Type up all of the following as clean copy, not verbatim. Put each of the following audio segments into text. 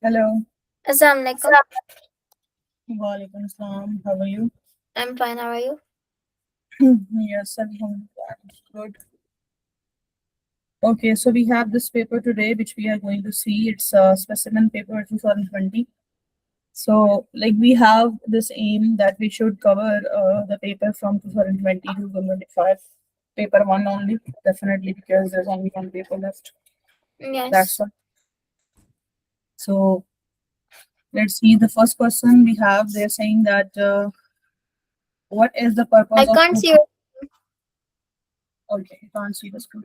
Hello. Assalamualaikum. Walaikum Assalam. How are you? I'm fine. How are you? Yes, I'm good. Okay, so we have this paper today, which we are going to see. It's Specimen paper 2020. So, like, we have this aim that we should cover the paper from 2020 to 2025. Paper one only, definitely, because there's only one paper left. That's Yes. all. So, let's see. The first question we have, they're saying that what is the I purpose of can't see cooking? you. Okay, you can't see the screen.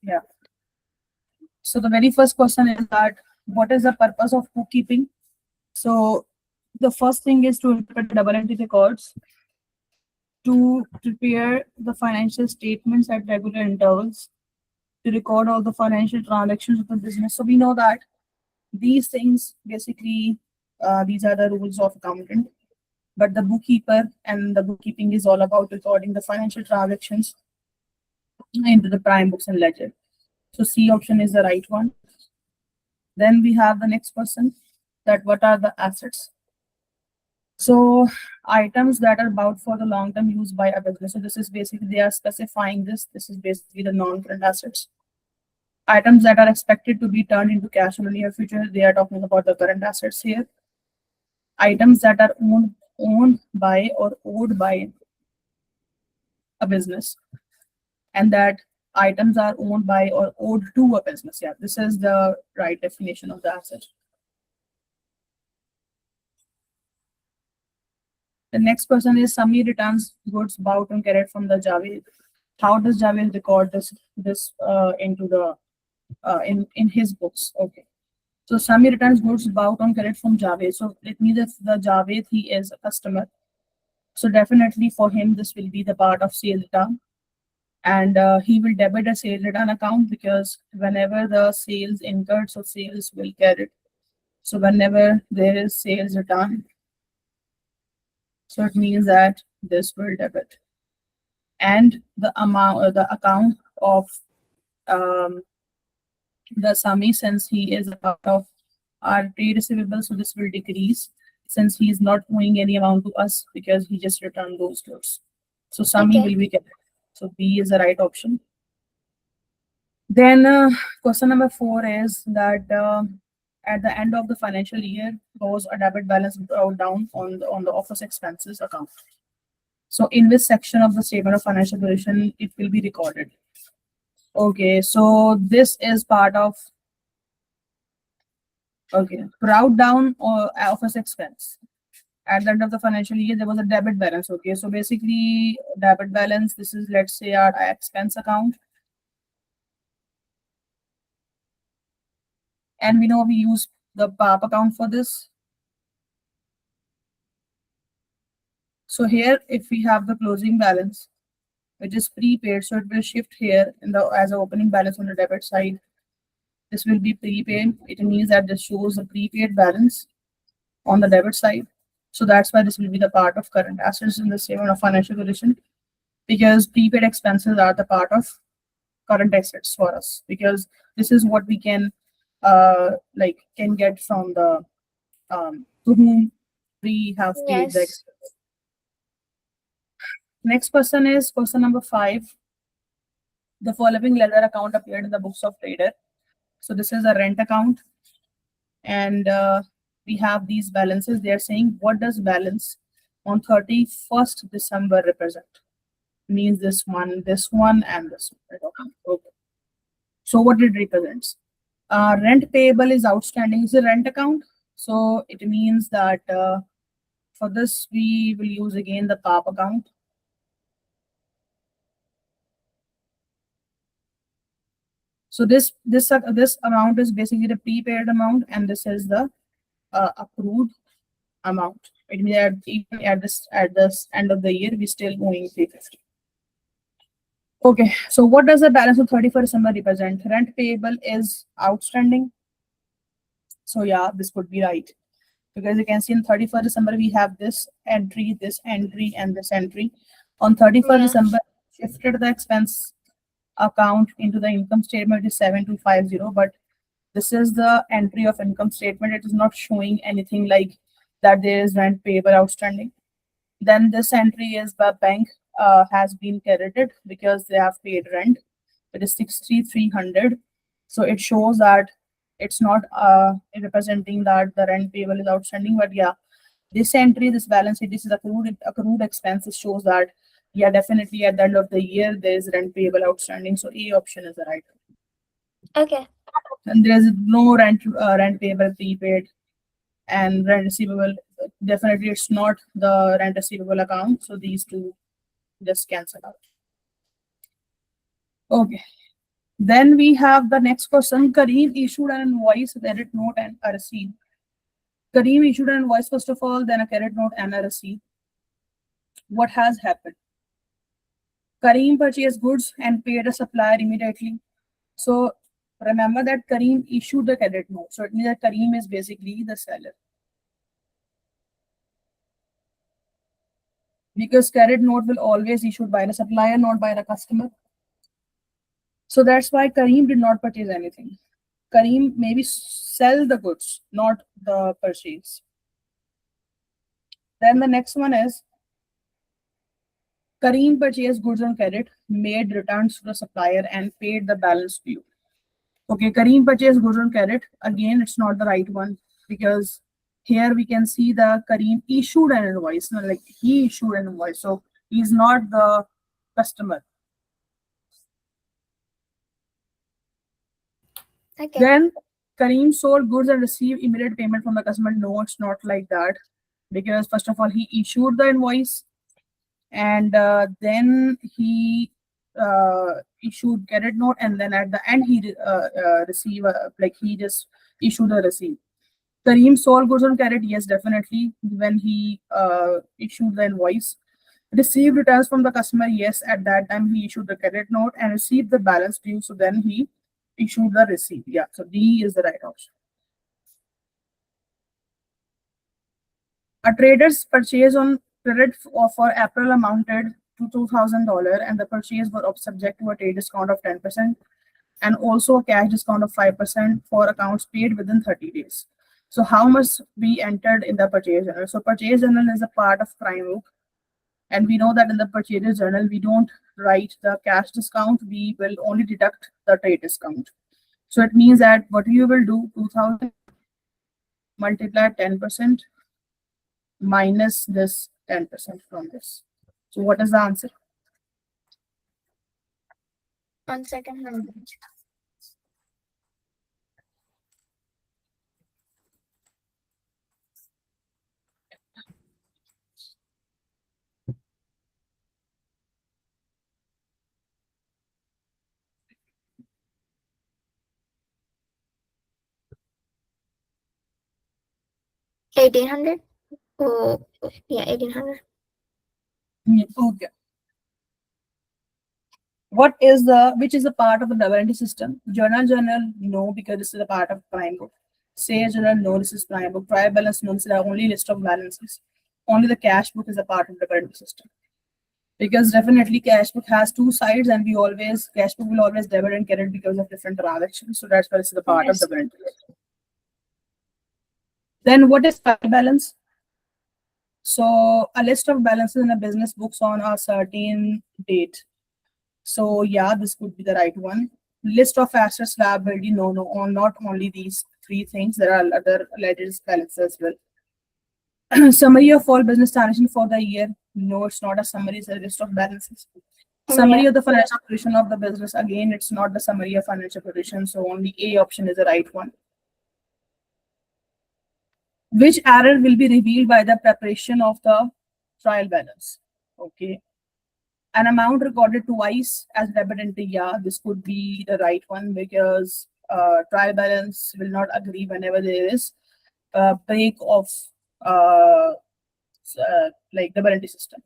Yeah. So the very first question is that what is the purpose of bookkeeping? So the first thing is to interpret the double entry records, to prepare the financial statements at regular intervals, to record all the financial transactions of the business. So we know that these things basically these are the rules of accountant. But the bookkeeper and the bookkeeping is all about recording the financial transactions into the prime books and ledger. So C option is the right one. Then we have the next question, that what are the assets? So items that are bought for the long-term use by a business. So this is basically, they are specifying this. This is basically the non-current assets. Items that are expected to be turned into cash in the near future. They are talking about the current assets here. Items that are owned by or owed by a business, and that items are owned by or owed to a business. Yeah, this is the right definition of the asset. The next person is Sami returns goods bought and carried from the Javed. How does Javed record this into the in his books? Okay. So Sami returns goods bought on credit from Javed. So it means if the Javed, he is a customer. So definitely for him this will be the part of sales return, and he will debit a sales return account, because whenever the sales incurred, so sales will carry. So whenever there is sales return, so it means that this will debit, and the amount, the account of um, the Sami, since he is a part of our trade receivable, so this will decrease since he is not owing any amount to us because he just returned those goods. So Sami Okay. will be kept. So B is the right option. Then question number 4 is that at the end of the financial year goes a debit balance brought down on the office expenses account. So in which section of the statement of financial position it will be recorded? Okay, so this is part of, okay, brought down or office expense. At the end of the financial year, there was a debit balance. Okay, so basically, debit balance, this is, let's say, our expense account. And we know we use the PAP account for this. So here, if we have the closing balance, which is prepaid, so it will shift here in the as an opening balance on the debit side. This will be prepaid. It means that this shows the prepaid balance on the debit side. So that's why this will be the part of current assets in the statement of financial position, because prepaid expenses are the part of current assets for us, because this is what we can like can get from the to whom we have paid the Yes. expense. Next person is question number 5. The following ledger account appeared in the books of trader. So this is a rent account, and we have these balances. They are saying what does balance on 31st December represent? Means this one, and this one. Right? Okay. So what it represents? Rent payable is outstanding. Is a rent account. So it means that for this we will use again the PAP account. So this amount is basically the prepaid amount, and this is the approved amount. It means that even at this end of the year we still owing 350. Okay, so what does the balance of 31st December represent? Rent payable is outstanding. So yeah, this could be right. Because you can see in 31st December, we have this entry, and this entry. On 31st Yeah. December, shifted the expense account into the income statement is 7250, but this is the entry of income statement. It is not showing anything like that there is rent payable outstanding. Then this entry is the bank has been credited because they have paid rent. It is 63,300. So it shows that it's not representing that the rent payable is outstanding. But yeah, this entry, this balance sheet, this is accrued expenses shows that yeah, definitely at the end of the year there is rent payable outstanding. So A option is the right one. Okay. And there is no rent payable prepaid and rent receivable. Definitely, it's not the rent receivable account. So these two just cancel out. Okay. Then we have the next question. Kareem issued an invoice, credit note, and a receipt. Kareem issued an invoice first of all, then a credit note and a receipt. What has happened? Kareem purchased goods and paid a supplier immediately. So remember that Kareem issued the credit note. So it means that Kareem is basically the seller. Because credit note will always issued by the supplier, not by the customer. So that's why Kareem did not purchase anything. Kareem maybe sell the goods, not the purchase. Then the next one is Kareem purchased goods on credit, made returns to the supplier, and paid the balance due. Okay, Kareem purchased goods on credit. Again, it's not the right one because here we can see the Kareem issued an invoice. No, like he issued an invoice. So he's not the customer. Okay. Then Kareem sold goods and received immediate payment from the customer. No, it's not like that because first of all, he issued the invoice and then he issued credit note, and then at the end he receive like he just issued a receipt. Kareem sold goods on credit, yes, definitely when he issued the invoice. Received returns from the customer, yes, at that time he issued the credit note and received the balance due. So then he issued the receipt. Yeah, so D is the right option. A trader's purchase on credit for April amounted to $2,000 and the purchase were subject to a trade discount of 10% and also a cash discount of 5% for accounts paid within 30 days. So how much we entered in the purchase journal? So purchase journal is a part of prime book. And we know that in the purchase journal, we don't write the cash discount. We will only deduct the trade discount. So it means that what you will do, 2000 multiply 10% minus this 10% from this. So what is the answer? 1 second. 1800. Oh, yeah, 1800. Okay. What is the which is a part of the double entry system? Journal, no, because this is a part of prime book. Say journal, no, this is prime book. Trial balance, no, this is the only list of balances. Only the cash book is a part of the double entry system. Because definitely cash book has two sides, and cash book will always debit and credit because of different transactions. So that's why it's the part of Yes. double entry. Then what is trial balance? So a list of balances in a business books on a certain date. So yeah, this could be the right one. List of assets, liability, no, not only these three things. There are other ledgers balances as well. Summary of all business transactions for the year. No, it's not a summary, it's a list of balances. Summary Yeah. of the financial position of the business. Again, it's not the summary of financial position. So only A option is the right one. Which error will be revealed by the preparation of the trial balance? Okay. An amount recorded twice as debit entry. Yeah, this could be the right one because trial balance will not agree whenever there is a break of like double entry system.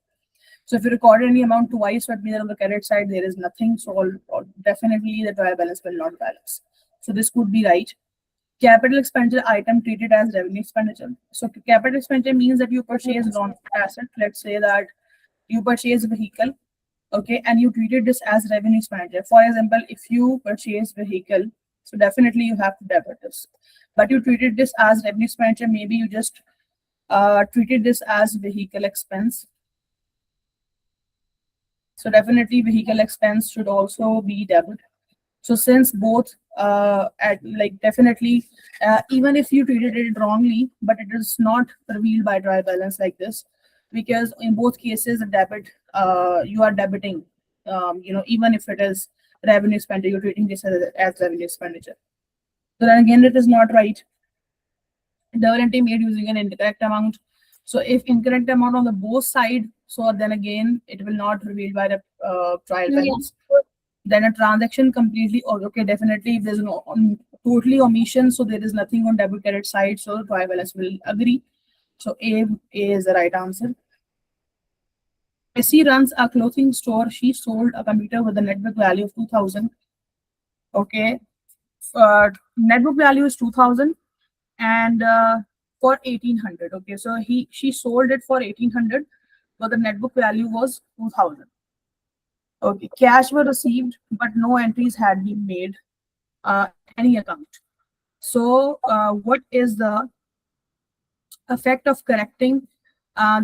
So if you recorded any amount twice, that means on the credit side there is nothing. So definitely the trial balance will not balance. So this could be right. Capital expenditure item treated as revenue expenditure. So capital expenditure means that you purchase non-asset. Let's say that you purchase a vehicle, okay, and you treated this as revenue expenditure. For example, if you purchase vehicle, so definitely you have to debit this. But you treated this as revenue expenditure. Maybe you just treated this as vehicle expense. So definitely vehicle expense should also be debit. So since both definitely even if you treated it wrongly, but it is not revealed by trial balance like this, because in both cases the debit you are debiting, even if it is revenue expenditure, you're treating this as revenue expenditure. So then again it is not right. Double entry made using an incorrect amount. So if incorrect amount on the both side, so then again it will not reveal by the trial balance. Then a transaction completely, okay, definitely if there's no totally omission, so there is nothing on debit credit side, so the trial balance will agree. So A is the right answer. Messi runs a clothing store. She sold a computer with a net book value of 2000. Okay, net book value is 2000 and for 1800. Okay, so she sold it for 1800, but the net book value was 2000. Okay, cash were received, but no entries had been made any account. So what is the effect of correcting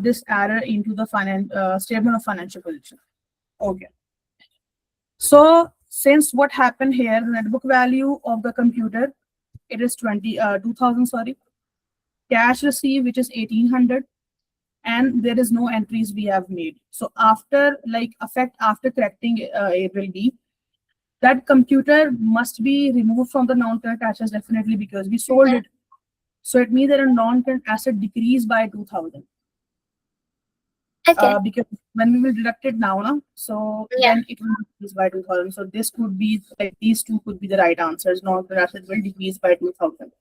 this error into the statement of financial position? Okay. So since what happened here, the net book value of the computer, it is 2000, sorry. Cash received, which is 1800, and there is no entries we have made. So after effect after correcting it will be that computer must be removed from the non-current assets definitely because we sold it. So it means that a non-current asset decreased by 2000. Okay. Because when we will deduct it now, so then it will decrease by 2000. So this could be these two could be the right answers. Non-current assets will decrease by 2000.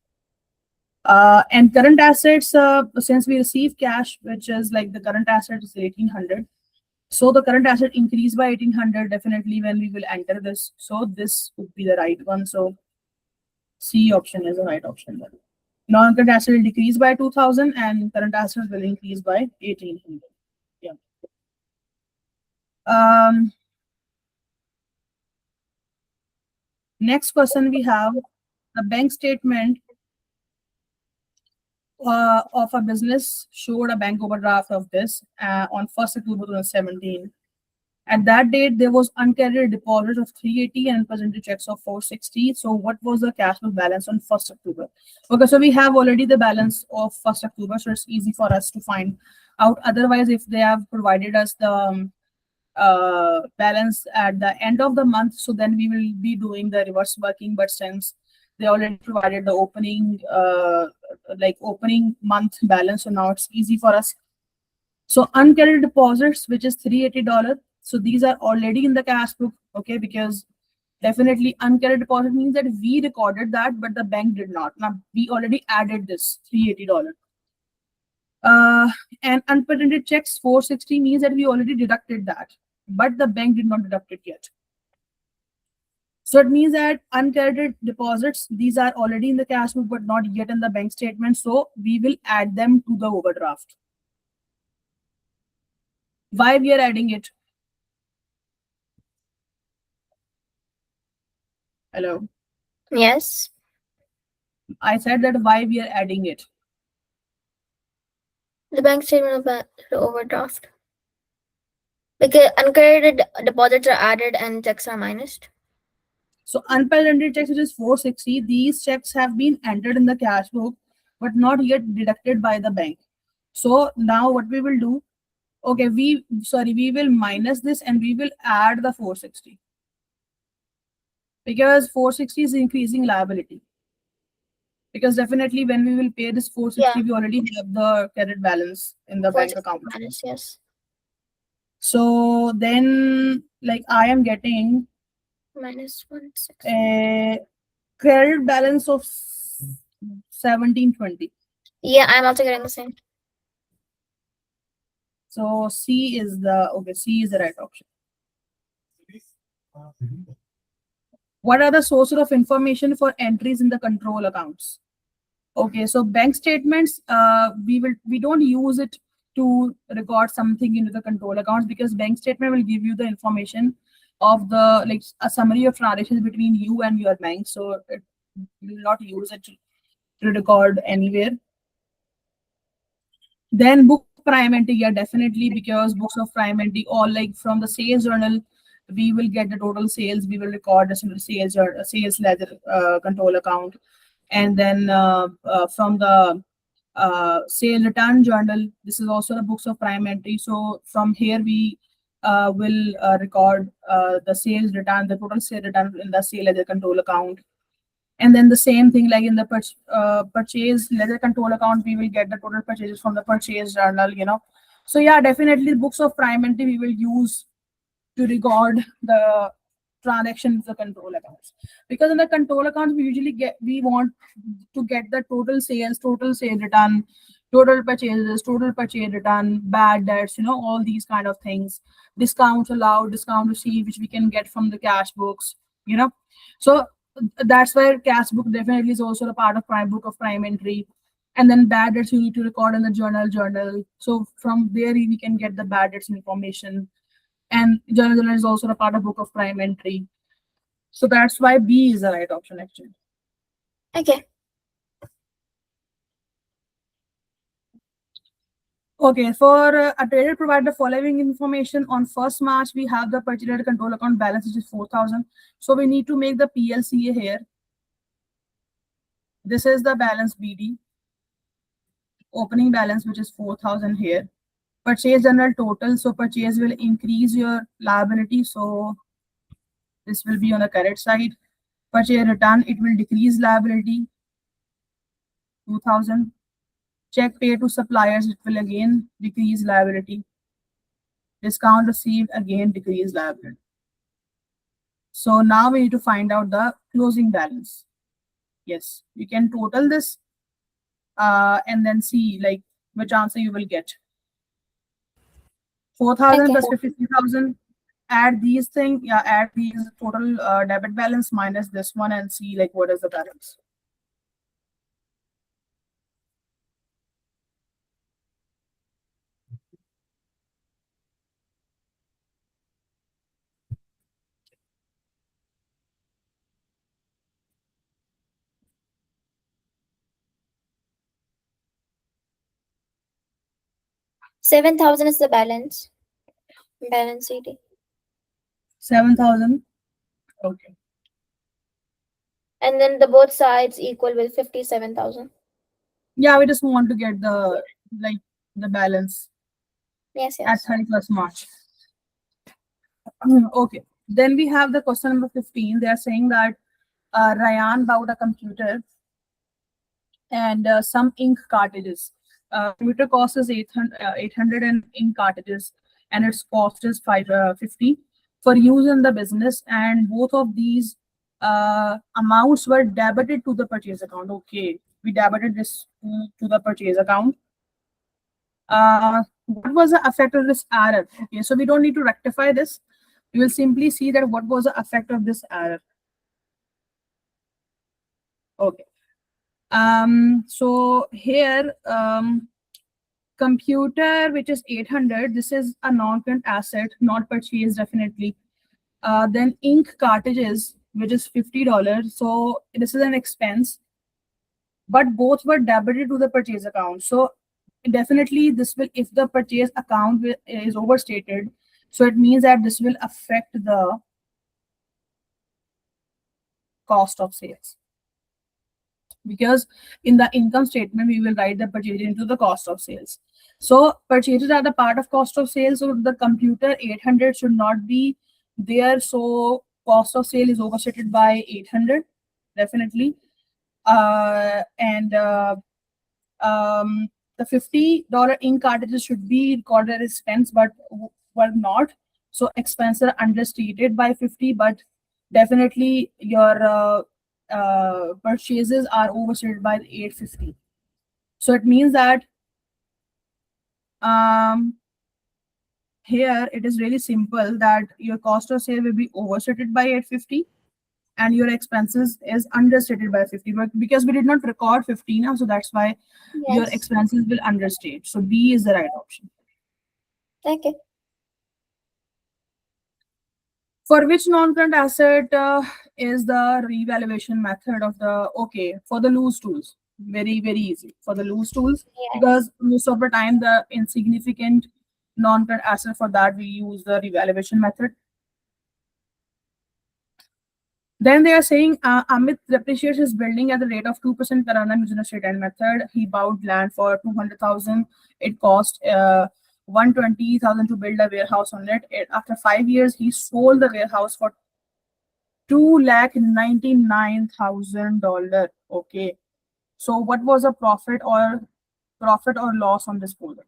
And current assets, since we receive cash, which is the current asset is 1800. So the current asset increased by 1800 definitely when we will enter this. So this would be the right one. So C option is the right option then. Non-current asset will decrease by 2000 and current assets will increase by 1800. Yeah. Next question we have the bank statement of a business showed a bank overdraft of this on 1st October 2017. At that date, there was uncredited deposit of 380 and presented checks of 460. So what was the cash flow balance on 1st October? Okay, so we have already the balance of 1st October, so it's easy for us to find out. Otherwise, if they have provided us the balance at the end of the month, so then we will be doing the reverse working. But since they already provided the opening month balance, so now it's easy for us. So uncredited deposits, which is $380. So these are already in the cash book, okay, because definitely uncredited deposit means that we recorded that, but the bank did not. Now we already added this $380. And unprinted checks 460 means that we already deducted that, but the bank did not deduct it yet. So it means that uncredited deposits, these are already in the cash book, but not yet in the bank statement. So we will add them to the overdraft. Why we are adding it? Hello. Yes. I said that why we are adding it. The bank statement about the overdraft. Because uncredited deposits are added and checks are minused. So unpaid checks, which is 460, these checks have been entered in the cash book, but not yet deducted by the bank. So now what we will do, okay, we will minus this and we will add the 460. Because 460 is increasing liability. Because definitely when we will pay this 460, we already have the credit balance in the bank account. Minus, yes. So then I am getting minus 160. a credit balance of 1720. Yeah, I'm also getting the same. So C is the right option. What are the sources of information for entries in the control accounts? Okay, so bank statements, we don't use it to record something into the control accounts, because bank statement will give you the information of the, like, a summary of transactions between you and your bank. So it will not use it to record anywhere. Then book of prime entry, yeah, definitely, because books of prime entry, or like from the sales journal, we will get the total sales. We will record the sales ledger control account, and then from the sale return journal, this is also the books of prime entry. So from here we will record the sales return, the total sale return in the sale ledger control account. And then the same thing, like in the purchase ledger control account, we will get the total purchases from the purchase journal. So yeah, definitely books of prime entry we will use to record the transactions, the control accounts, because in the control accounts we want to get the total sales return, total purchases, total purchase return, bad debts, all these kind of things, discounts allowed, discount received, which we can get from the cash books. So that's where cash book definitely is also a part of prime book of prime entry. And then bad debts you need to record in the journal. So from there we can get the bad debts information. And journal is also a part of book of prime entry. So that's why B is the right option actually. Okay. Okay, for a trader provide the following information on 1st March, we have the purchase control account balance, which is 4,000. So we need to make the PLCA here. This is the balance BD, opening balance, which is 4,000 here. Purchase general total, so purchase will increase your liability, so this will be on the correct side. Purchase return, it will decrease liability, 2,000. Check paid to suppliers, it will again decrease liability. Discount received, again decrease liability. So now we need to find out the closing balance. Yes, you can total this and then see like which answer you will get. 4,000 Okay. plus 53,000. Add these things, yeah, add these total debit balance minus this one and see like what is the balance. $7,000 is the balance. Balance CD. 7,000. Okay. And then the both sides equal with 57,000. Yeah, we just want to get the balance Yes, at yes. 31st March. Okay. Then we have the question number 15. They are saying that Ryan bought a computer and some ink cartridges. Computer cost is 800 and ink cartridges, and its cost is 550 for use in the business. And both of these amounts were debited to the purchase account. Okay, we debited this to the purchase account. What was the effect of this error? Okay, so we don't need to rectify this. We will simply see that what was the effect of this error. Okay. So here, computer, which is 800, this is a non-current asset, not purchased definitely. Then ink cartridges, which is $50. So this is an expense, but both were debited to the purchase account. So definitely this will, if the purchase account is overstated, so it means that this will affect the cost of sales. Because in the income statement, we will write the purchase into the cost of sales. So purchases are the part of cost of sales. So the computer 800 should not be there. So cost of sale is overstated by 800, definitely. And the $50 ink cartridges should be recorded as expense, but were not. So expenses are understated by 50, but definitely your purchases are overstated by 850. So it means that here it is really simple that your cost of sale will be overstated by 850 and your expenses is understated by 50, but because we did not record 50 now, so that's why your Yes. expenses will understate. So B is the right option. Okay. For which non-current asset is the revaluation method of the, okay, for the loose tools, very, very easy for the loose tools, Yes. because most of the time the insignificant non-current asset, for that we use the revaluation method. Then they are saying Amit depreciates his building at the rate of 2% per annum using a straight line method. He bought land for 200,000. It cost 120,000 to build a warehouse on it. After 5 years, he sold the warehouse for $299,000. Okay. So what was the profit or loss on disposal?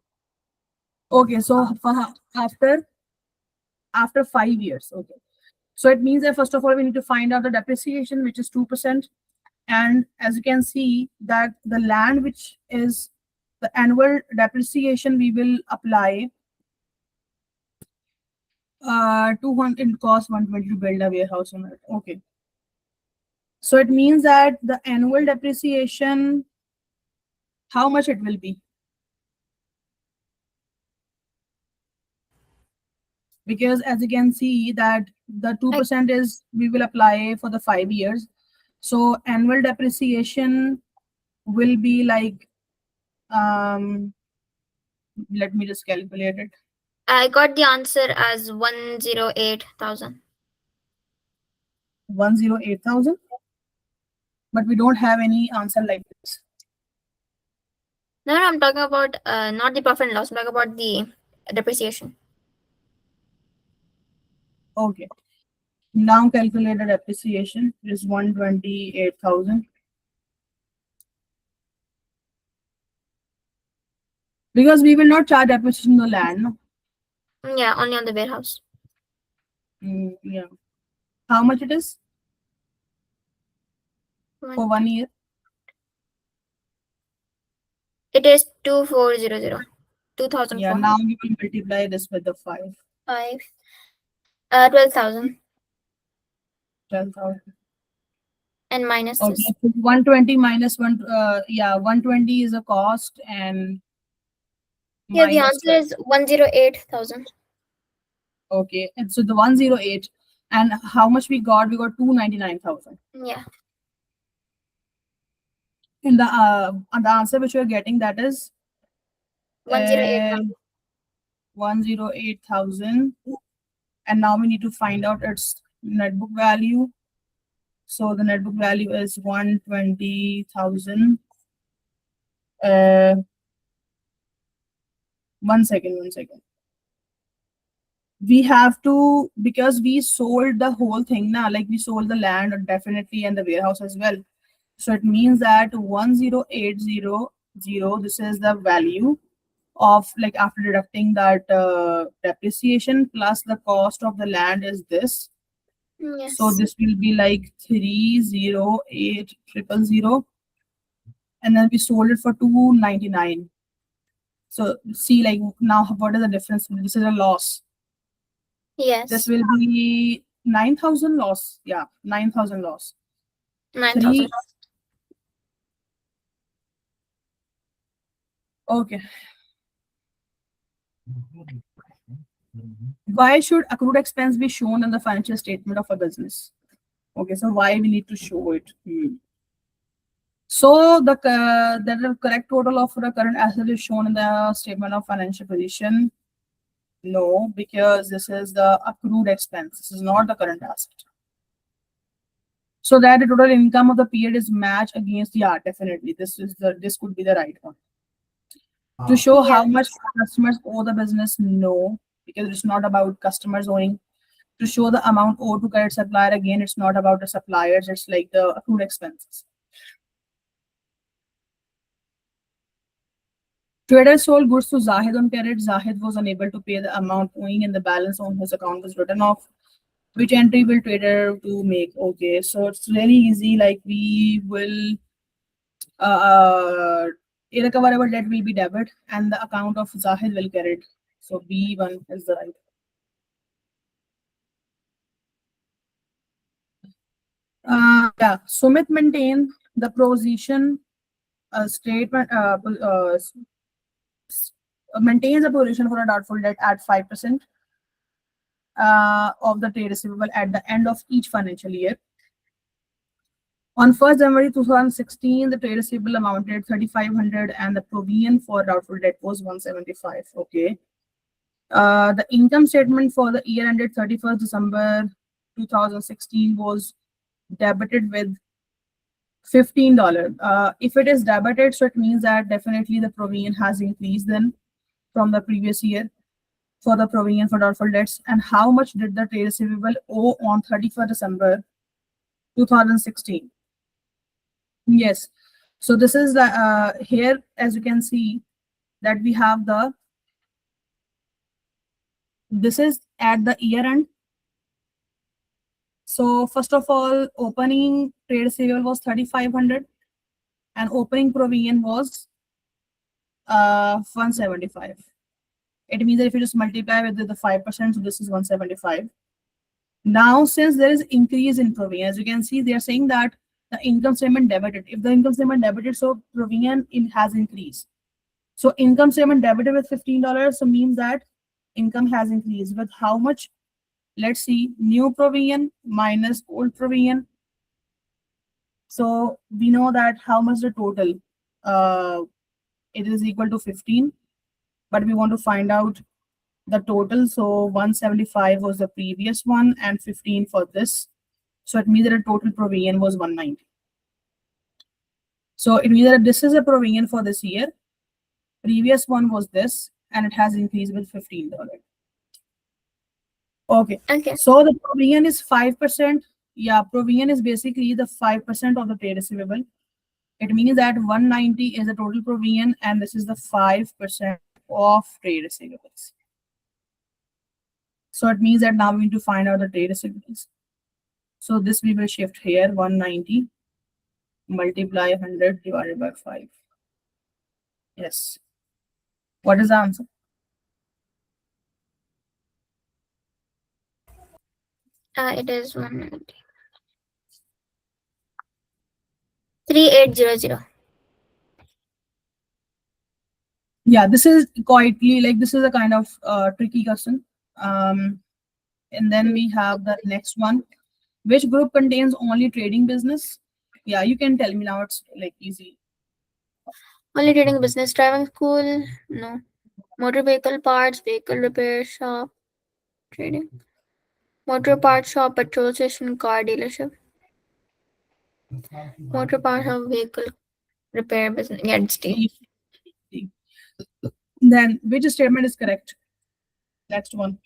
Okay, so after 5 years. Okay. So it means that first of all, we need to find out the depreciation, which is 2%. And as you can see that the land, which is the annual depreciation, we will apply 200, it costs 120 to build a warehouse on it. Okay. So it means that the annual depreciation, how much it will be? Because as you can see that the 2% is we will apply for the 5 years. So annual depreciation will be like, let me just calculate it. I got the answer as 108,000. 108,000, but we don't have any answer like this. No, no, I'm talking about not the profit and loss. I'm talking about the depreciation. Okay. Now calculate the depreciation, it is 128,000. Because we will not charge depreciation on the land, no? Yeah, only on the warehouse. Yeah. How much it is for 1 year? It is 2400. Yeah, 2,400. now we will multiply this with the 5. 12,000. 12,000. And minus Okay, this. so 120 minus 1, yeah, 120 is a cost and Yeah, the minus answer 12. is 108,000. Okay, and so the 108, and how much we got? We got 299,000. Yeah. And the answer which we are getting, that is 108,000. 108,000. And now we need to find out its net book value. So the net book value is 120,000. One second. We have to, because we sold the whole thing now, like we sold the land definitely and the warehouse as well. So it means that 10800, this is the value of, like, after deducting that depreciation plus the cost of the land is this. Yes. So this will be like 308,000, and then we sold it for 299. So see, like, now what is the difference? This is a loss. Yes. This will be 9,000 loss. Yeah, 9,000 loss. 9,000. Okay. Why should accrued expense be shown in the financial statement of a business? Okay, so why we need to show it? So the correct total of the current asset is shown in the statement of financial position. No, because this is the accrued expense. This is not the current asset. So that the total income of the period is matched against, yeah, definitely. This could be the right one. To show how much customers owe the business, no, because it's not about customers owing. To show the amount owed to credit supplier, again, it's not about the suppliers, it's like the accrued expenses. Trader sold goods to Zahid on credit. Zahid was unable to pay the amount owing and the balance on his account was written off. Which entry will trader to make? Okay, so it's really easy. Like, we will irrecoverable debt will be debit and the account of Zahid will credit. So B1 is the right. Yeah, Sumit maintained the position statement maintains a position for a doubtful debt at 5% of the trade receivable at the end of each financial year. On 1st January 2016, the trade receivable amounted 3,500 and the provision for doubtful debt was 175. Okay. The income statement for the year ended 31st December 2016 was debited with $15. If it is debited, so it means that definitely the provision has increased then from the previous year for the provision for doubtful debts. And how much did the trade receivable owe on 31st December 2016? Yes. So this is the here, as you can see, that we have the this is at the year end. So first of all, opening trade receivable was 3,500 and opening provision was 175. It means that if you just multiply with the 5%, so this is 175. Now, since there is increase in provision, as you can see, they are saying that the income statement debited. If the income statement debited, so provision has increased. So income statement debited with $15, so means that income has increased. With how much? Let's see, new provision minus old provision. So we know that how much the total, it is equal to 15, but we want to find out the total. So 175 was the previous one and 15 for this. So it means that the total provision was 190. So it means that this is a provision for this year. Previous one was this, and it has increased with $15. Okay. Okay. So the provision is 5%. Yeah, provision is basically the 5% of the trade receivable. It means that 190 is the total provision, and this is the 5% of trade receivables. So it means that now we need to find out the trade receivables. So this we will shift here, 190 multiply 100 divided by 5. Yes. What is the answer? It is 190. 3800. Yeah, this is quietly like this is a kind of tricky question. And then we have the next one. Which group contains only trading business? Yeah, you can tell me now. It's like easy. Only trading business, driving school, no. Motor vehicle parts, vehicle repair shop, trading. Motor parts shop, petrol station, car dealership. Motor parts shop, vehicle repair business. Yeah, it's D. Then which statement is correct? Next one.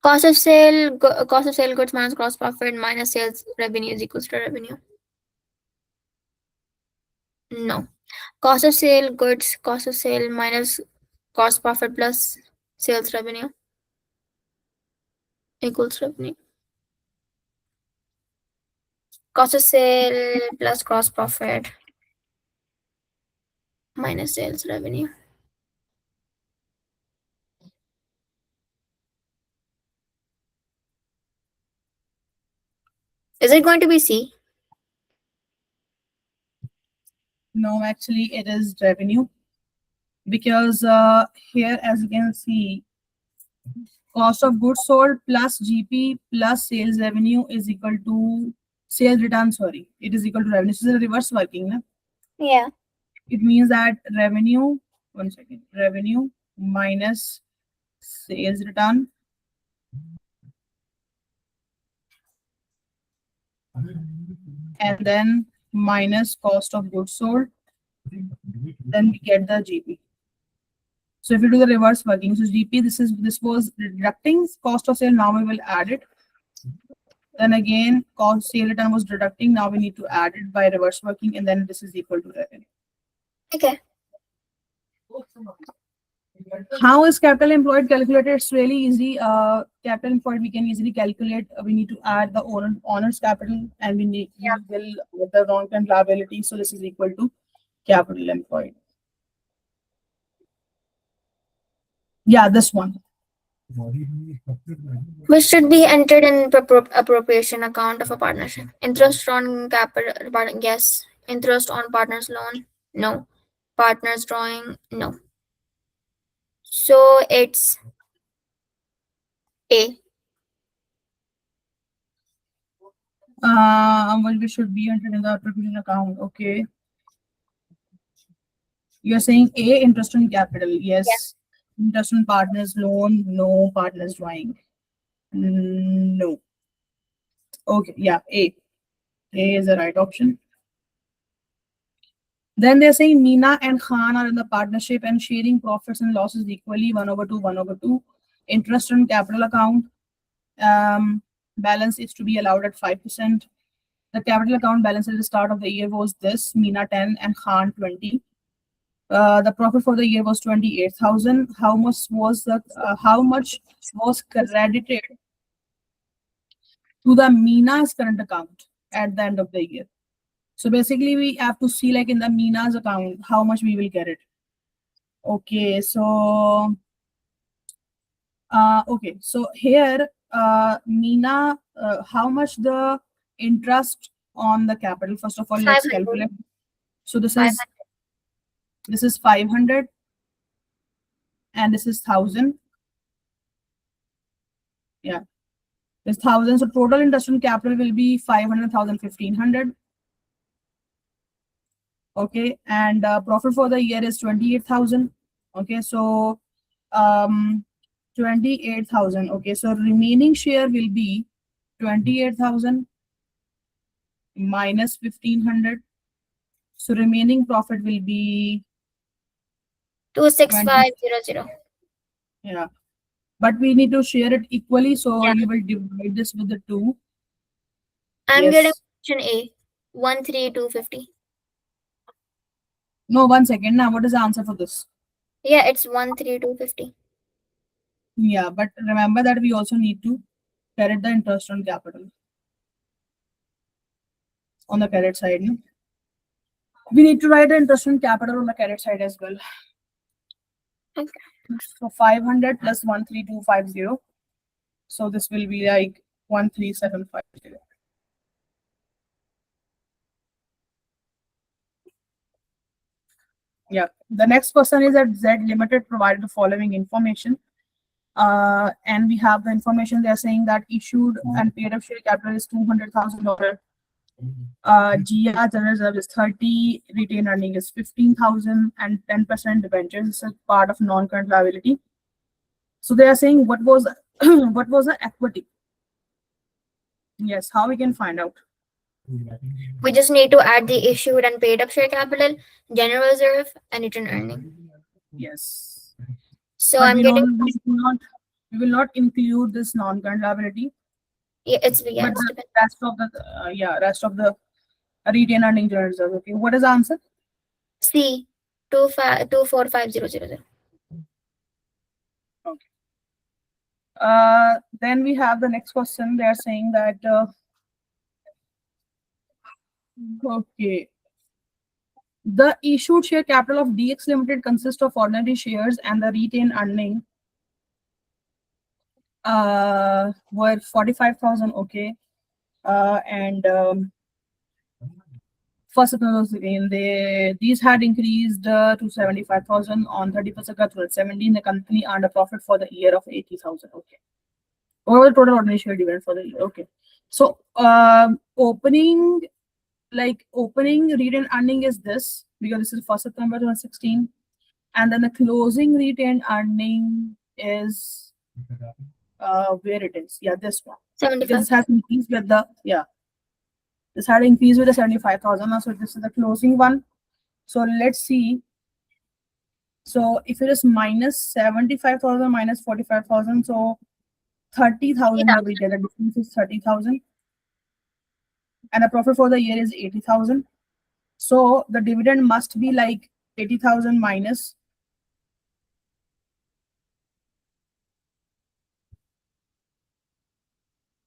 Cost of sale goods minus gross profit minus sales revenue is equals to revenue. No. Cost of sale goods, cost of sale minus gross profit plus sales revenue equals revenue. Cost of sale plus gross profit minus sales revenue. Is it going to be C? No, actually it is revenue. Because here, as you can see, cost of goods sold plus GP plus sales revenue is equal to sales return, sorry. It is equal to revenue. This is a reverse working. Na? Yeah. It means that revenue, one second, revenue minus sales return and then minus cost of goods sold, then we get the GP. So if you do the reverse working, so GP, this was deducting cost of sale, now we will add it. Then again, cost sale return was deducting, now we need to add it by reverse working, and then this is equal to revenue. Okay. How is capital employed calculated? It's really easy. Capital employed we can easily calculate. We need to add the owner's capital, and we will with the long-term liability. So this is equal to capital employed. Yeah, this one. Which should be entered in appropriation account of a partnership. Interest on capital, yes. Interest on partner's loan, no. Partner's drawing, no. So it's A. What should be entered in the appropriation account? Okay. You're saying A, interest on capital. Yes. Interest on partner's loan. No. Partner's drawing. No. Okay. Yeah. A. A is the right option. Then they're saying Meena and Khan are in the partnership and sharing profits and losses equally, 1/2, 1/2. Interest on capital account. Balance is to be allowed at 5%. The capital account balance at the start of the year was this: Meena 10 and Khan 20. The profit for the year was 28,000. How much was credited to the Meena's current account at the end of the year? So basically, we have to see, like, in the Meena's account how much we will get it. Okay, so here, Meena, how much the interest on the capital? First of all, let's 500. calculate. So this 500. is 500 and this is 1,000. Yeah, this 1,000. So total interest on capital will be 500,000, 1,500. Okay, and profit for the year is 28,000. Okay, so 28,000. Okay, so remaining share will be 28,000 minus 1,500. So remaining profit will be 26500. Yeah, but we need to share it equally, so Yeah. you will divide this with the 2. I'm Yes. getting option A, 13250. No, 1 second. Now, what is the answer for this? Yeah, it's 13250. Yeah, but remember that we also need to credit the interest on capital on the credit side. No? We need to write the interest on capital on the credit side as well. Okay. So 500 plus 13250. So this will be like 13750. Yeah. The next question is that Z Limited provided the following information. And we have the information. They're saying that issued and paid up share capital is $200,000. GR general reserve is 30, retained earning is 15,000, and 10% debentures is a part of non-current liability. So they are saying what was what was the equity? Yes, how we can find out? We just need to add the issued and paid up share capital, general reserve, and return earning. Yes. So But I'm we getting, will not include this non-current liability. yeah, it's But yeah, it's the rest of the retained earning general reserve. Okay, what is the answer? C, 24500. Okay. Then we have the next question. They are saying that okay, the issued share capital of DX Limited consists of ordinary shares and the retained earning were 45,000. Okay, and first of all, again, these had increased to 75,000 on 31st August 2017. The company earned a profit for the year of 80,000. Okay. What was the total ordinary share dividend for the year? Okay. So opening retained earning is this, because this is 1st September 2016. And then the closing retained earning is where it is. Yeah, this one. Because this has increased with the this had increased with the 75,000. So this is the closing one. So let's see. So if it is minus 75,000 minus 45,000, so 30,000 you will get. The difference is 30,000. And the profit for the year is 80,000. So the dividend must be like 80,000 minus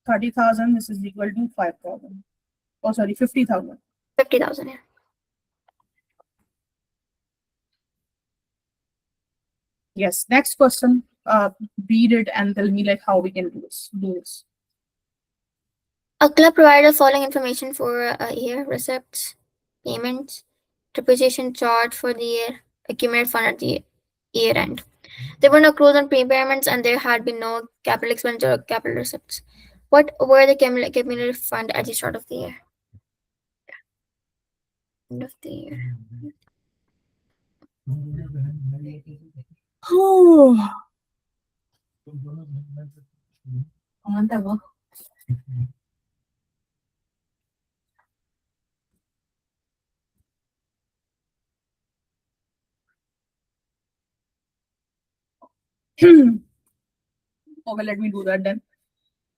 30,000. This is equal to 5,000. Oh, sorry, 50,000. 50,000. Yeah. Yes. Next question. read it and tell me like how we can do this. A club provided the following information for a year: receipts, payments, depreciation charge for the year, accumulated fund at the year end. There were no accruals on prepayments, and there had been no capital expenditure or capital receipts. What were the accumulated fund at the start of the year? End of the year. Okay, let me do that then.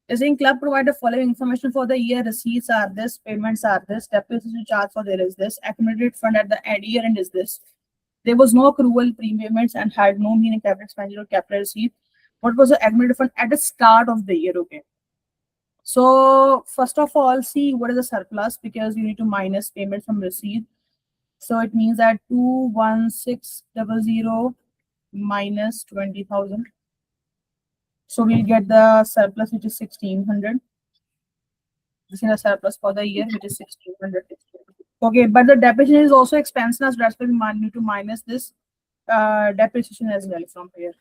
The saying club provide the following information for the year: receipts are this, payments are this, depreciation charge for there is this, accumulated fund at the year end is this. There was no accrual prepayments and had no meaning capital expenditure or capital receipt. What was the accumulated fund at the start of the year? Okay. So first of all, see what is the surplus, because you need to minus payment from receipt. So it means that 21600 minus 20,000. So we'll get the surplus, which is 1600. This is a surplus for the year, which is 1600. Okay, but the depreciation is also expense now, so that's why we need to minus this depreciation as well from here.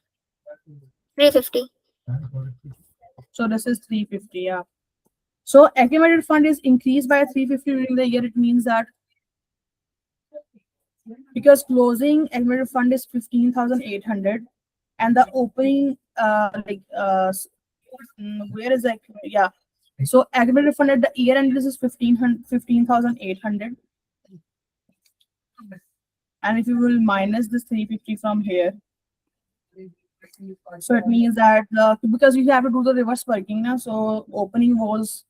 350. So this is 350, yeah. So accumulated fund is increased by 350 during the year. It means that because closing accumulated fund is 15,800 and the opening where is that? Yeah. So accumulated fund at the year end this is 15,800. And if you will minus this 350 from here, so it means that because you have to do the reverse working now. So opening was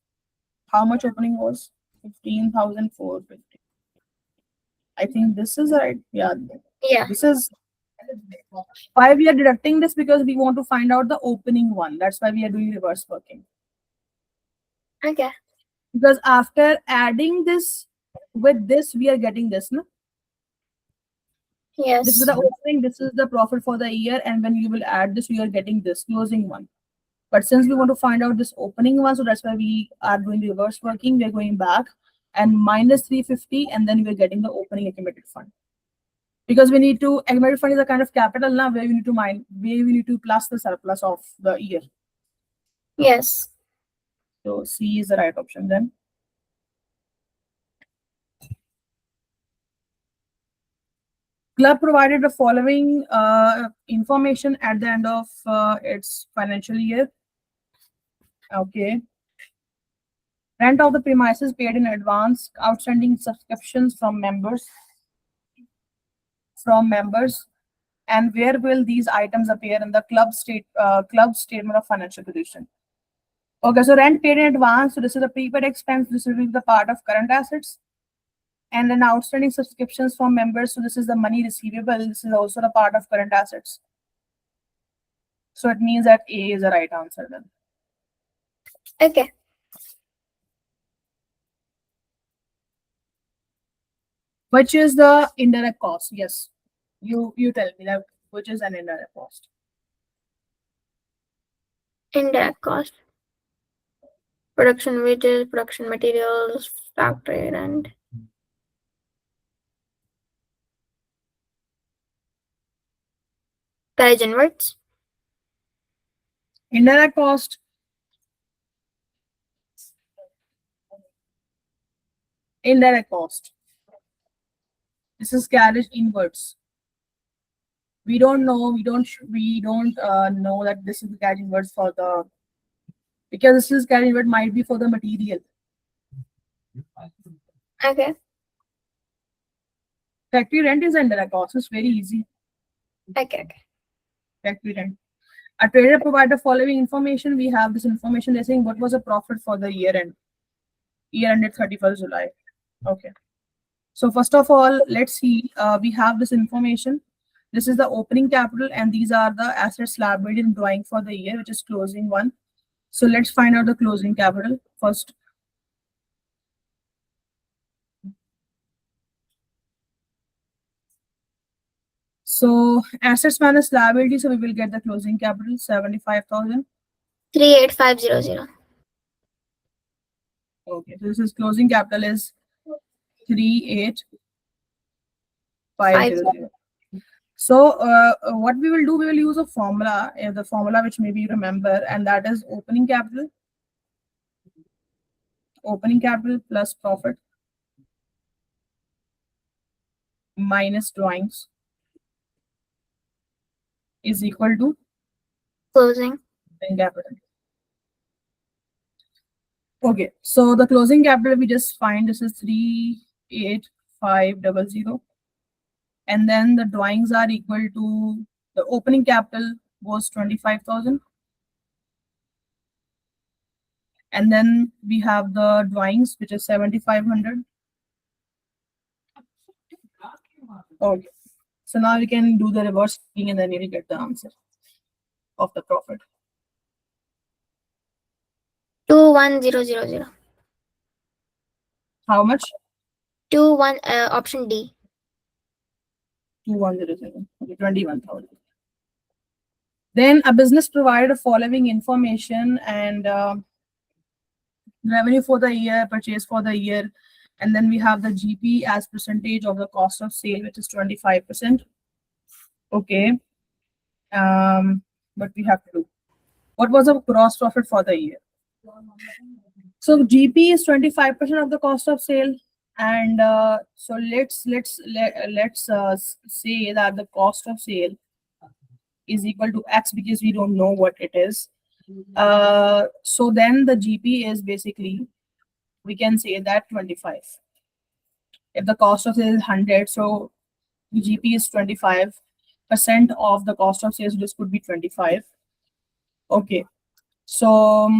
how much? Opening was 15,450. I think this is right. Yeah. Yeah. This is why we are deducting this, because we want to find out the opening one. That's why we are doing reverse working. Okay. Because after adding this with this, we are getting this, no? Yes. This is the opening, this is the profit for the year, and when you will add this, we are getting this closing one. But since we want to find out this opening one, so that's why we are doing reverse working. We're going back and minus 350, and then we're getting the opening accumulated fund. Because we need to, accumulated fund is a kind of capital now where we need to where we need to plus the surplus of the year. Yes. So C is the right option then. Club provided the following information at the end of its financial year. Okay. Rent of the premises paid in advance, outstanding subscriptions from members, and where will these items appear in the club statement of financial position? Okay, so rent paid in advance. So this is a prepaid expense. This will be the part of current assets. And then outstanding subscriptions from members. So this is the money receivable. This is also the part of current assets. So it means that A is the right answer then. Okay. Which is the indirect cost? Yes. You tell me that which is an indirect cost. Indirect cost. Production wages, production materials, factory rent. Carriage inwards. Indirect cost. Indirect cost. This is carriage inwards. We don't know. We don't know that this is the carriage inwards for the, because this is carriage inward might be for the material. Okay. Factory rent is indirect cost. It's very easy. Okay. Factory rent. A trader provided the following information. We have this information. They're saying what was the profit for the year end. Year ended 31st July. Okay. So first of all, let's see. We have this information. This is the opening capital, and these are the assets liability and drawing for the year, which is closing one. So let's find out the closing capital first. So assets minus liability, so we will get the closing capital 75,000. 38500. Okay, so this is closing capital is 38500. So what we will do, we will use a formula, the formula which maybe you remember, and that is opening capital plus profit minus drawings is equal to Closing. capital. Okay, so the closing capital we just find, this is 38500, and then the drawings are equal to, the opening capital was 25,000, and then we have the drawings which is 7500. Okay, so now we can do the reverse thing and then you will get the answer of the profit. 21000. How much? 21 option D. 2100. Okay, 21,000. Then a business provided the following information and revenue for the year, purchase for the year, and then we have the GP as percentage of the cost of sale, which is 25%. Okay. But we have to do. What was the gross profit for the year? So GP is 25% of the cost of sale, and so let's say that the cost of sale is equal to X because we don't know what it is. So then the GP is basically, we can say that 25. If the cost of sale is 100, so the GP is 25% of the cost of sales. This could be 25. Okay, so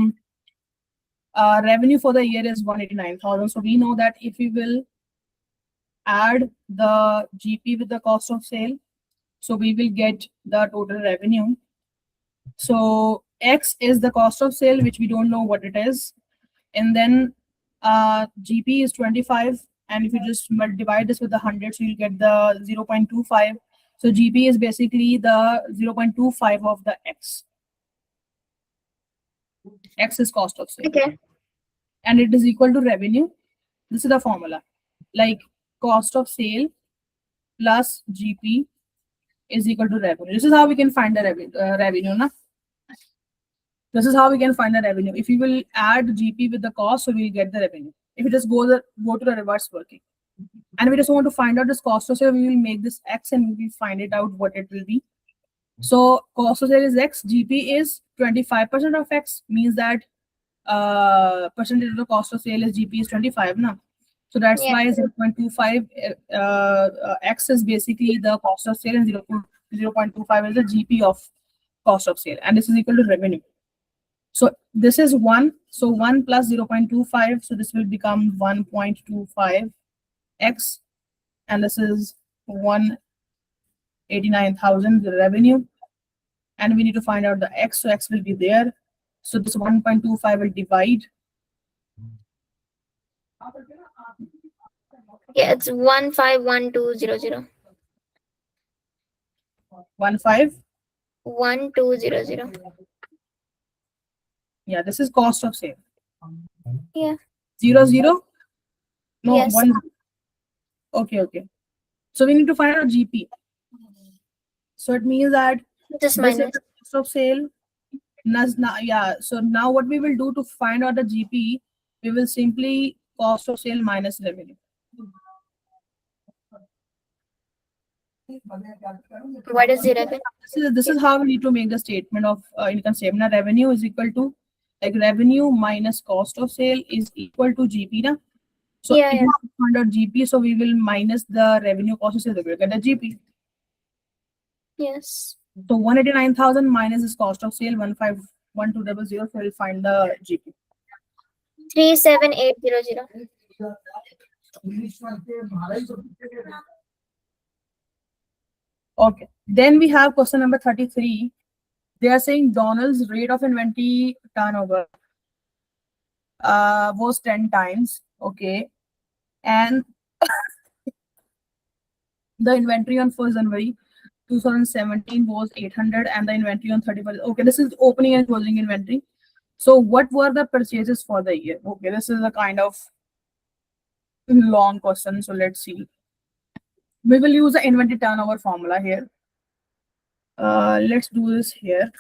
revenue for the year is 189,000. So we know that if we will add the GP with the cost of sale, so we will get the total revenue. So X is the cost of sale, which we don't know what it is. And then GP is 25. And if you just divide this with the 100, so you'll get the 0.25. So GP is basically the 0.25 of the X. X is cost of sale. Okay. And it is equal to revenue. This is the formula. Like cost of sale plus GP is equal to revenue. This is how we can find the revenue. Na? This is how we can find the revenue. If we will add GP with the cost, so we'll get the revenue. If we just go to the reverse working. And we just want to find out this cost of sale, we will make this X and we will find it out what it will be. So cost of sale is X, GP is 25% of X, means that percentage of the cost of sale is GP is 25 now. So that's why 0.25 X is basically the cost of sale and 0.25 is the GP of cost of sale, and this is equal to revenue. So this is 1. So 1 plus 0.25. So this will become 1.25 X, and this is 189,000 the revenue, and we need to find out the X. So X will be there. So this 1.25 will divide. Yeah, it's 151200. 1200. Yeah, this is cost of sale. Yeah. 00? No, Yes. 1. Okay. So we need to find out GP. So it means that Just this minus. is the cost of sale. Yeah. So now what we will do to find out the GP, we will simply cost of sale minus revenue. What is the revenue? This is how we need to make the statement of income statement. Revenue is equal to, like, revenue minus cost of sale is equal to GP. Na? So if we find out GP, so we will minus the revenue cost of sale, we will get the GP. Yes. So 189,000 minus this cost of sale 151,200. So we'll find the GP. 37800. Okay. Then we have question number 33. They are saying Donald's rate of inventory turnover was 10 times. Okay. And the inventory on 1st January 2017 was 800 and the inventory on 31st. Okay, this is opening and closing inventory. So what were the purchases for the year? Okay, this is a kind of long question. So let's see. We will use the inventory turnover formula here. Let's do this here.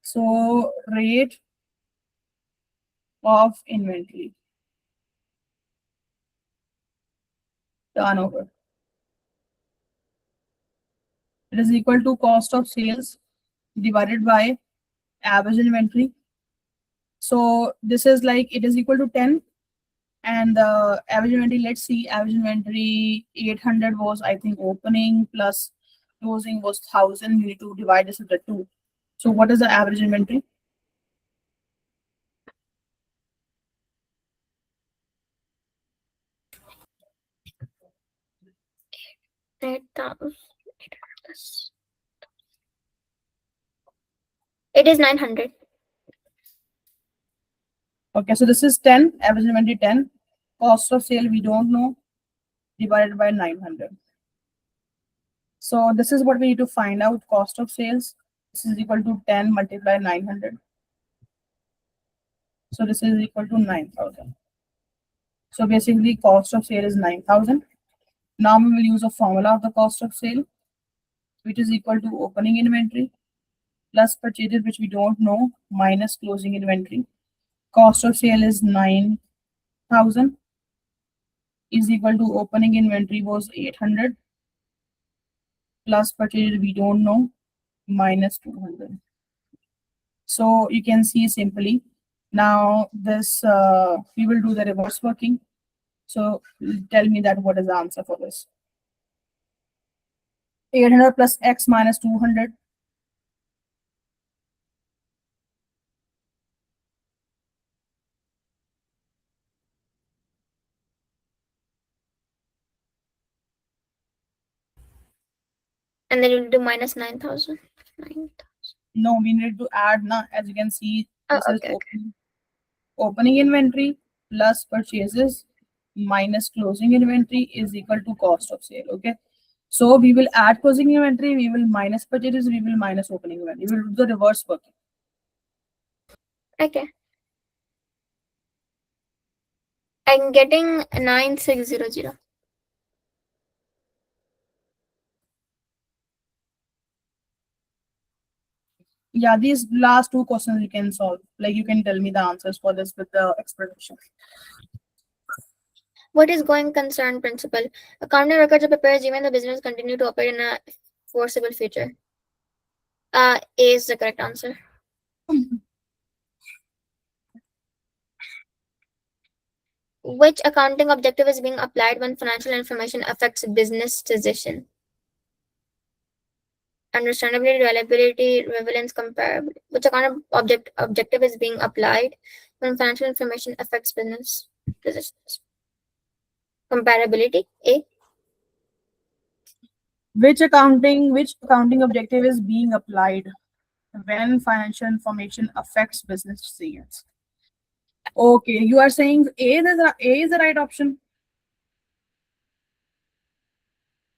So rate of inventory turnover. It is equal to cost of sales divided by average inventory. So this is like it is equal to 10 and the average inventory, let's see, average inventory 800 was I think opening plus closing was 1000. We need to divide this into 2. So what is the average inventory? It is 900. Okay, so this is 10, average inventory 10, cost of sale we don't know, divided by 900. So this is what we need to find out, cost of sales. This is equal to 10 multiplied 900. So this is equal to 9,000. So basically cost of sale is 9,000. Now we will use a formula of the cost of sale, which is equal to opening inventory plus purchases which we don't know minus closing inventory. Cost of sale is 9,000 is equal to opening inventory was 800 plus purchases we don't know minus 200. So you can see simply now this we will do the reverse working. So tell me that what is the answer for this? 800 plus x minus 200. And then you'll do minus 9,000. No, we need to add now. As you can see, Oh, this is okay. opening inventory plus purchases minus closing inventory is equal to cost of sale. Okay. So we will add closing inventory, we will minus purchases, we will minus opening inventory. We will do the reverse working. Okay. I'm getting 9600. Yeah, these last 2 questions you can solve. Like you can tell me the answers for this with the explanation. What is going concern principle? Accounting records are prepared even the business continue to operate in a foreseeable future. A is the correct answer. Which accounting objective is being applied when financial information affects business decision? Understandability, reliability, relevance, comparability. Which accounting objective is being applied when financial information affects business decisions? Comparability. A. Which accounting objective is being applied when financial information affects business decisions? Okay, you are saying A is the right option,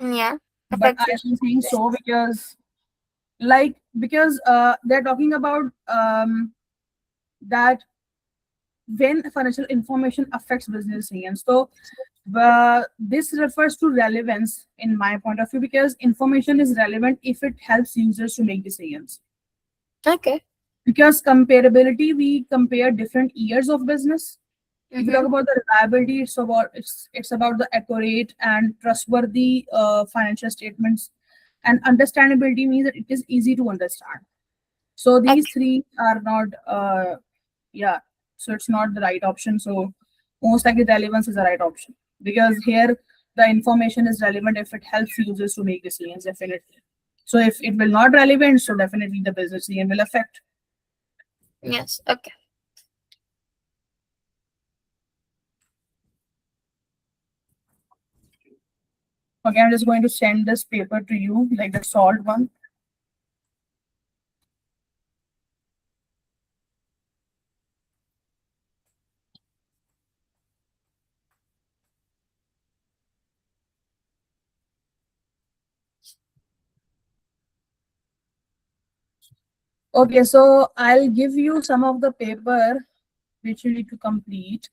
Yeah. but Affects I am business saying so because they're talking about that when financial information affects business decisions. So this refers to relevance in my point of view because information is relevant if it helps users to make decisions. Okay. Because comparability, we compare different years of business. If you talk about the reliability, it's about the accurate and trustworthy financial statements, and understandability means that it is easy to understand. So these three are not yeah, so it's not the right option. So most likely relevance is the right option because here the information is relevant if it helps users to make decisions, definitely. So if it will not relevant, so definitely the business decision will affect. Yes. Okay. Okay, I'm just going to send this paper to you, like the solved one. Okay, so I'll give you some of the paper which you need to complete.